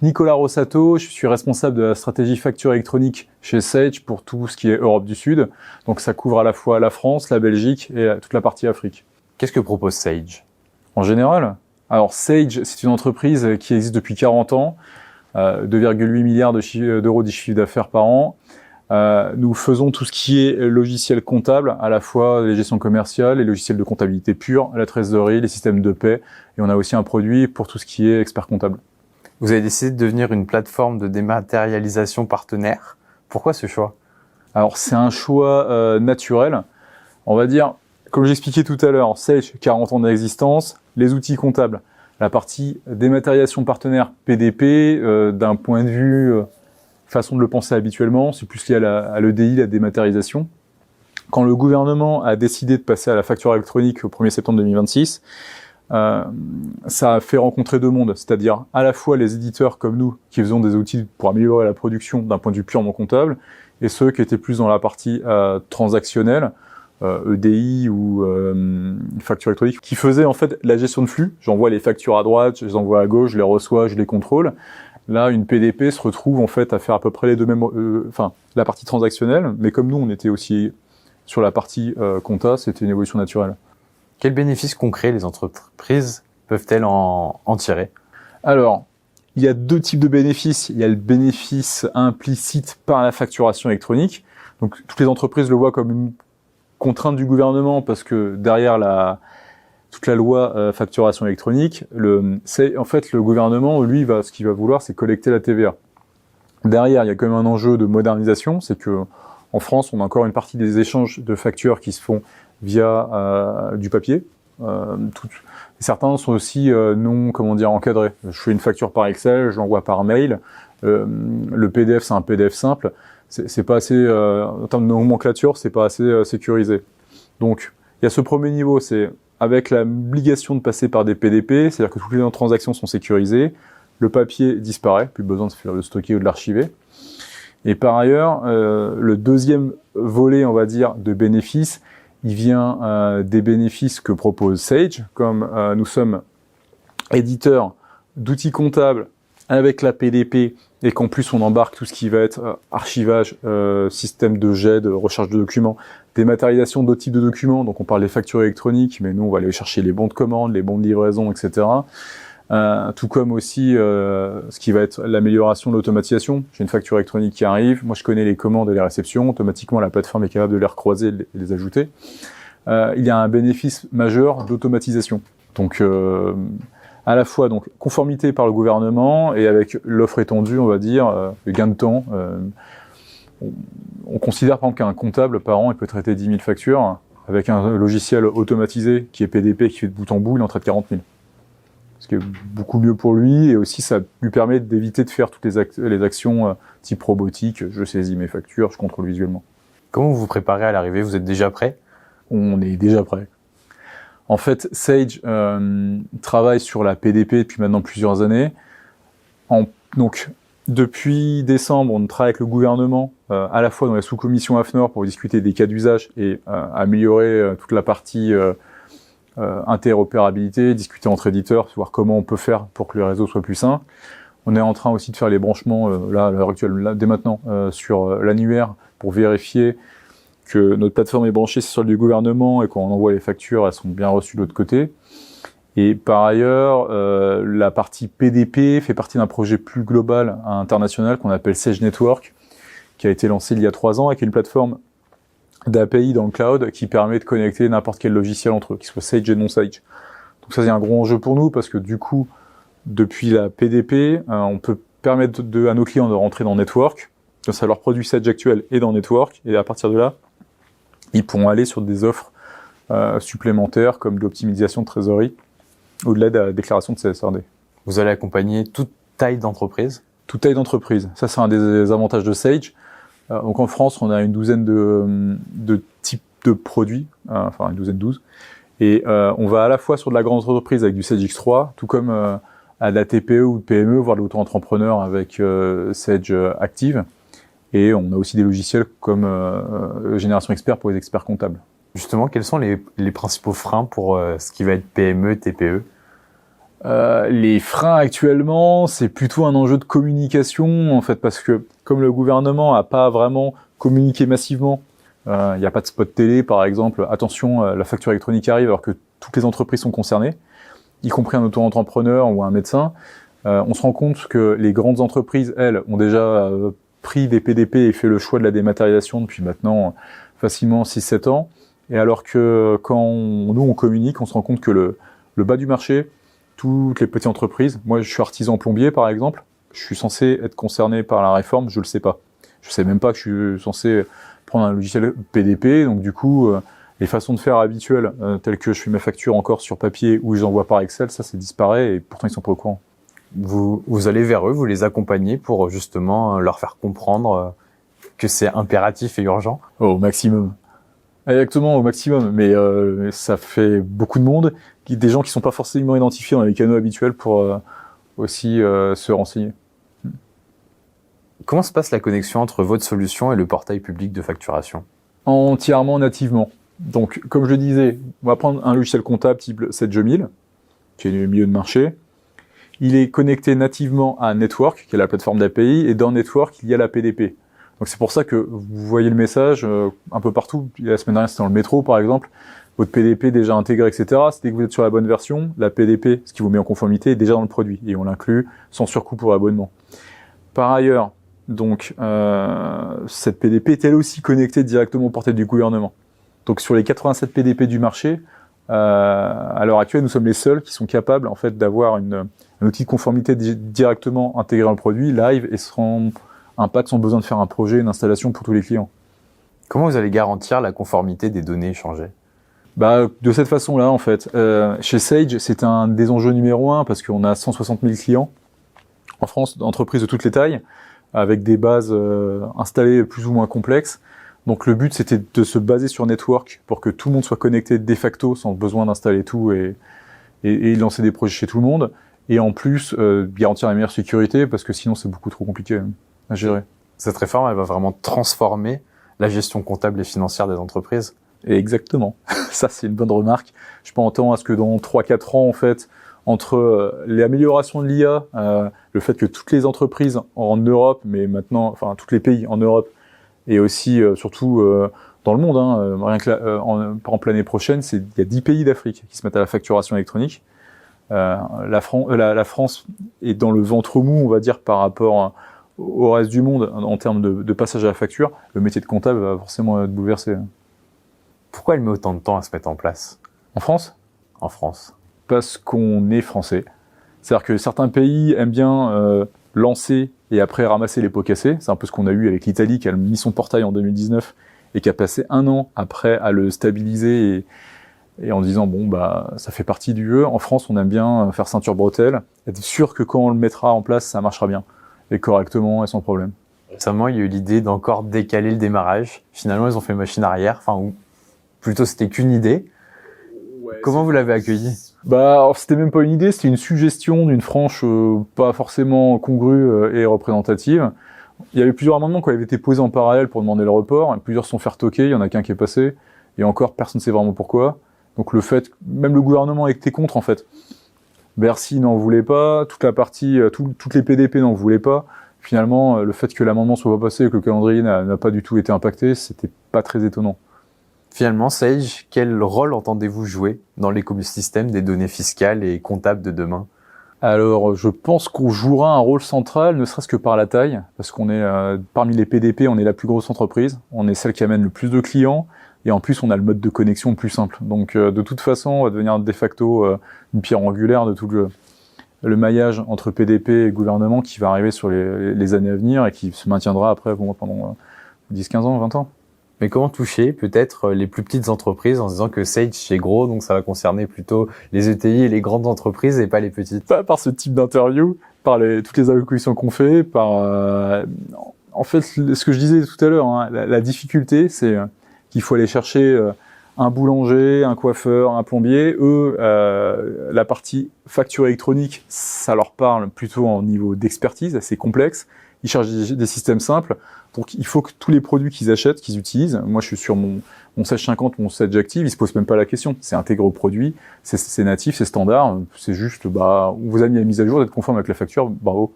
Nicolas Rossato, je suis responsable de la stratégie facture électronique chez Sage pour tout ce qui est Europe du Sud. Donc ça couvre à la fois la France, la Belgique et toute la partie Afrique. Qu'est-ce que propose Sage? En général, alors Sage, c'est une entreprise qui existe depuis 40 ans, 2,8 milliards d'euros de chiffre d'affaires par an. Nous faisons tout ce qui est logiciel comptable, à la fois les gestions commerciales, les logiciels de comptabilité pure, la trésorerie, les systèmes de paie, et on a aussi un produit pour tout ce qui est expert comptable. Vous avez décidé de devenir une plateforme de dématérialisation partenaire. Pourquoi ce choix? Alors c'est un choix naturel. On va dire, comme j'expliquais tout à l'heure, Sage, 40 ans d'existence, les outils comptables, la partie dématérialisation partenaire PDP, d'un point de vue façon de le penser habituellement, c'est plus lié à l'EDI, la dématérialisation. Quand le gouvernement a décidé de passer à la facture électronique au 1er septembre 2026, ça a fait rencontrer deux mondes, c'est-à-dire à la fois les éditeurs comme nous qui faisons des outils pour améliorer la production d'un point de vue purement comptable, et ceux qui étaient plus dans la partie transactionnelle, EDI ou facture électronique, qui faisaient en fait la gestion de flux. J'envoie les factures à droite, je les envoie à gauche, je les reçois, je les contrôle. Là, une PDP se retrouve en fait à faire à peu près les deux mêmes, la partie transactionnelle, mais comme nous on était aussi sur la partie compta, c'était une évolution naturelle. Quels bénéfices concrets les entreprises peuvent-elles en tirer? Alors, il y a deux types de bénéfices. Il y a le bénéfice implicite par la facturation électronique. Donc, toutes les entreprises le voient comme une contrainte du gouvernement parce que derrière toute la loi facturation électronique, en fait, le gouvernement, lui, ce qu'il va vouloir, c'est collecter la TVA. Derrière, il y a quand même un enjeu de modernisation. C'est que en France, on a encore une partie des échanges de factures qui se font via du papier. Certains sont aussi non, encadrés. Je fais une facture par Excel, je l'envoie par mail. Le PDF, c'est un PDF simple. C'est pas assez, en termes de nomenclature, c'est pas assez sécurisé. Donc, il y a ce premier niveau, c'est avec l'obligation de passer par des PDP, c'est-à-dire que toutes les transactions sont sécurisées, le papier disparaît, plus besoin de le stocker ou de l'archiver. Et par ailleurs, le deuxième volet, on va dire, de bénéfices, il vient des bénéfices que propose Sage, comme nous sommes éditeurs d'outils comptables avec la PDP et qu'en plus on embarque tout ce qui va être archivage, système de jet, de recherche de documents, dématérialisation d'autres types de documents, donc on parle des factures électroniques, mais nous on va aller chercher les bons de commande, les bons de livraison, etc. Tout comme aussi ce qui va être l'amélioration de l'automatisation. J'ai une facture électronique qui arrive, moi je connais les commandes et les réceptions, automatiquement la plateforme est capable de les recroiser et de les ajouter. Il y a un bénéfice majeur d'automatisation. Donc à la fois donc conformité par le gouvernement et avec l'offre étendue, on va dire, le gain de temps. On considère par exemple qu'un comptable par an il peut traiter 10 000 factures, avec un logiciel automatisé qui est PDP qui fait de bout en bout, il en traite 40 000. Ce qui est beaucoup mieux pour lui, et aussi ça lui permet d'éviter de faire toutes les actions type robotique, je saisis mes factures, je contrôle visuellement. Comment vous vous préparez à l'arrivée? Vous êtes déjà prêt? On est déjà prêt. En fait, Sage travaille sur la PDP depuis maintenant plusieurs années. Donc, depuis décembre, on travaille avec le gouvernement, à la fois dans la sous-commission AFNOR pour discuter des cas d'usage et améliorer toute la partie interopérabilité, discuter entre éditeurs, voir comment on peut faire pour que le réseau soit plus sain. On est en train aussi de faire les branchements, là, à l'heure actuelle, dès maintenant, sur l'annuaire pour vérifier que notre plateforme est branchée sur celle du gouvernement et quand on envoie les factures, elles sont bien reçues de l'autre côté. Et par ailleurs, la partie PDP fait partie d'un projet plus global international qu'on appelle Sage Network, qui a été lancé il y a 3 ans, avec une plateforme d'API dans le cloud qui permet de connecter n'importe quel logiciel entre eux, qu'il soit Sage et non Sage. Donc ça, c'est un gros enjeu pour nous parce que du coup, depuis la PDP, on peut permettre à nos clients de rentrer dans Network, que ça leur produit Sage actuel et dans Network, et à partir de là, ils pourront aller sur des offres supplémentaires comme de l'optimisation de trésorerie ou de l'aide à la déclaration de CSRD. Vous allez accompagner toute taille d'entreprise? Toute taille d'entreprise. Ça, c'est un des avantages de Sage. Donc en France, on a une douzaine de types de produits, enfin une douzaine, 12. Et on va à la fois sur de la grande entreprise avec du Sage X3, tout comme à de la TPE ou de PME, voire de l'auto-entrepreneur avec Sage Active. Et on a aussi des logiciels comme Génération Expert pour les experts comptables. Justement, quels sont les principaux freins pour ce qui va être PME, TPE? Les freins actuellement, c'est plutôt un enjeu de communication, en fait, parce que comme le gouvernement n'a pas vraiment communiqué massivement, il n'y a pas de spot télé, par exemple, attention, la facture électronique arrive alors que toutes les entreprises sont concernées, y compris un auto-entrepreneur ou un médecin. On se rend compte que les grandes entreprises, elles, ont déjà pris des PDP et fait le choix de la dématérialisation depuis maintenant facilement 6-7 ans. Et alors que quand nous, on communique, on se rend compte que le bas du marché, toutes les petites entreprises, moi je suis artisan plombier par exemple, je suis censé être concerné par la réforme, je le sais pas. Je sais même pas que je suis censé prendre un logiciel PDP, donc du coup, les façons de faire habituelles, telles que je fais mes factures encore sur papier ou je les envoie par Excel, ça disparaît et pourtant ils sont pas au courant. Vous allez vers eux, vous les accompagnez pour justement leur faire comprendre que c'est impératif et urgent? Au maximum. Exactement, au maximum. Mais ça fait beaucoup de monde, des gens qui sont pas forcément identifiés dans les canaux habituels pour aussi se renseigner. Comment se passe la connexion entre votre solution et le portail public de facturation? Entièrement nativement. Donc, comme je le disais, on va prendre un logiciel comptable type 7000, qui est le milieu de marché. Il est connecté nativement à Network, qui est la plateforme d'API, et dans Network, il y a la PDP. Donc c'est pour ça que vous voyez le message un peu partout. La semaine dernière, c'était dans le métro, par exemple. Votre PDP déjà intégré, etc. C'est dès que vous êtes sur la bonne version, la PDP, ce qui vous met en conformité, est déjà dans le produit. Et on l'inclut sans surcoût pour l'abonnement. Par ailleurs, donc, cette PDP est elle aussi connectée directement au portail du gouvernement. Donc sur les 87 PDP du marché, à l'heure actuelle, nous sommes les seuls qui sont capables en fait d'avoir un outil de conformité directement intégré dans le produit, live, et sans impact, sans besoin de faire un projet, une installation pour tous les clients. Comment vous allez garantir la conformité des données échangées? De cette façon-là, en fait. Chez Sage, c'est un des enjeux numéro 1 parce qu'on a 160 000 clients en France, d'entreprises de toutes les tailles, avec des bases installées plus ou moins complexes. Donc le but, c'était de se baser sur Network pour que tout le monde soit connecté de facto sans besoin d'installer tout et lancer des projets chez tout le monde. Et en plus, garantir la meilleure sécurité parce que sinon, c'est beaucoup trop compliqué à gérer. Cette réforme, elle va vraiment transformer la gestion comptable et financière des entreprises? Et exactement. Ça, c'est une bonne remarque. Je m'entends à ce que dans 3-4 ans, en fait, entre les améliorations de l'IA, le fait que toutes les entreprises en Europe, mais maintenant, enfin, tous les pays en Europe, et aussi, surtout, dans le monde, rien que par exemple, l'année prochaine, il y a 10 pays d'Afrique qui se mettent à la facturation électronique. La France est dans le ventre mou, on va dire, par rapport au reste du monde en termes de passage à la facture. Le métier de comptable va forcément être bouleversé. Pourquoi elle met autant de temps à se mettre en place? En France? En France. Parce qu'on est français. C'est-à-dire que certains pays aiment bien lancer et après ramasser les pots cassés. C'est un peu ce qu'on a eu avec l'Italie qui a mis son portail en 2019 et qui a passé 1 an après à le stabiliser et en disant ça fait partie du jeu. En France, on aime bien faire ceinture bretelle, être sûr que quand on le mettra en place, ça marchera bien et correctement et sans problème. Récemment, il y a eu l'idée d'encore décaler le démarrage. Finalement, ils ont fait machine arrière. Enfin, plutôt, c'était qu'une idée. Ouais, comment vous l'avez accueilli? Alors, c'était même pas une idée, c'était une suggestion d'une frange pas forcément congrue et représentative. Il y avait plusieurs amendements qui avaient été posés en parallèle pour demander le report. Plusieurs se sont fait retoquer, il y en a qu'un qui est passé. Et encore, personne ne sait vraiment pourquoi. Donc le fait, même le gouvernement était contre en fait. Bercy n'en voulait pas, toute la partie, toutes les PDP n'en voulaient pas. Finalement, le fait que l'amendement soit pas passé et que le calendrier n'a pas du tout été impacté, c'était pas très étonnant. Finalement, Sage, quel rôle entendez-vous jouer dans l'écosystème des données fiscales et comptables de demain? Alors, je pense qu'on jouera un rôle central, ne serait-ce que par la taille, parce qu'on est, parmi les PDP, on est la plus grosse entreprise, on est celle qui amène le plus de clients, et en plus, on a le mode de connexion le plus simple. Donc, de toute façon, on va devenir de facto une pierre angulaire de tout le maillage entre PDP et gouvernement qui va arriver sur les années à venir et qui se maintiendra après pendant 10, 15 ans, 20 ans. Mais comment toucher peut-être les plus petites entreprises en se disant que Sage, c'est gros, donc ça va concerner plutôt les ETI et les grandes entreprises et pas les petites? Pas par ce type d'interview, par toutes les allocutions qu'on fait, en fait, ce que je disais tout à l'heure, la difficulté, c'est qu'il faut aller chercher un boulanger, un coiffeur, un plombier. Eux, la partie facture électronique, ça leur parle plutôt en niveau d'expertise, assez complexe. ils cherchent des systèmes simples. Donc, il faut que tous les produits qu'ils achètent, qu'ils utilisent, moi, je suis sur mon Sage 50, mon Sage Active, ils se posent même pas la question. C'est intégré au produit, c'est natif, c'est standard. C'est juste, on vous a mis la mise à jour d'être conforme avec la facture, bravo.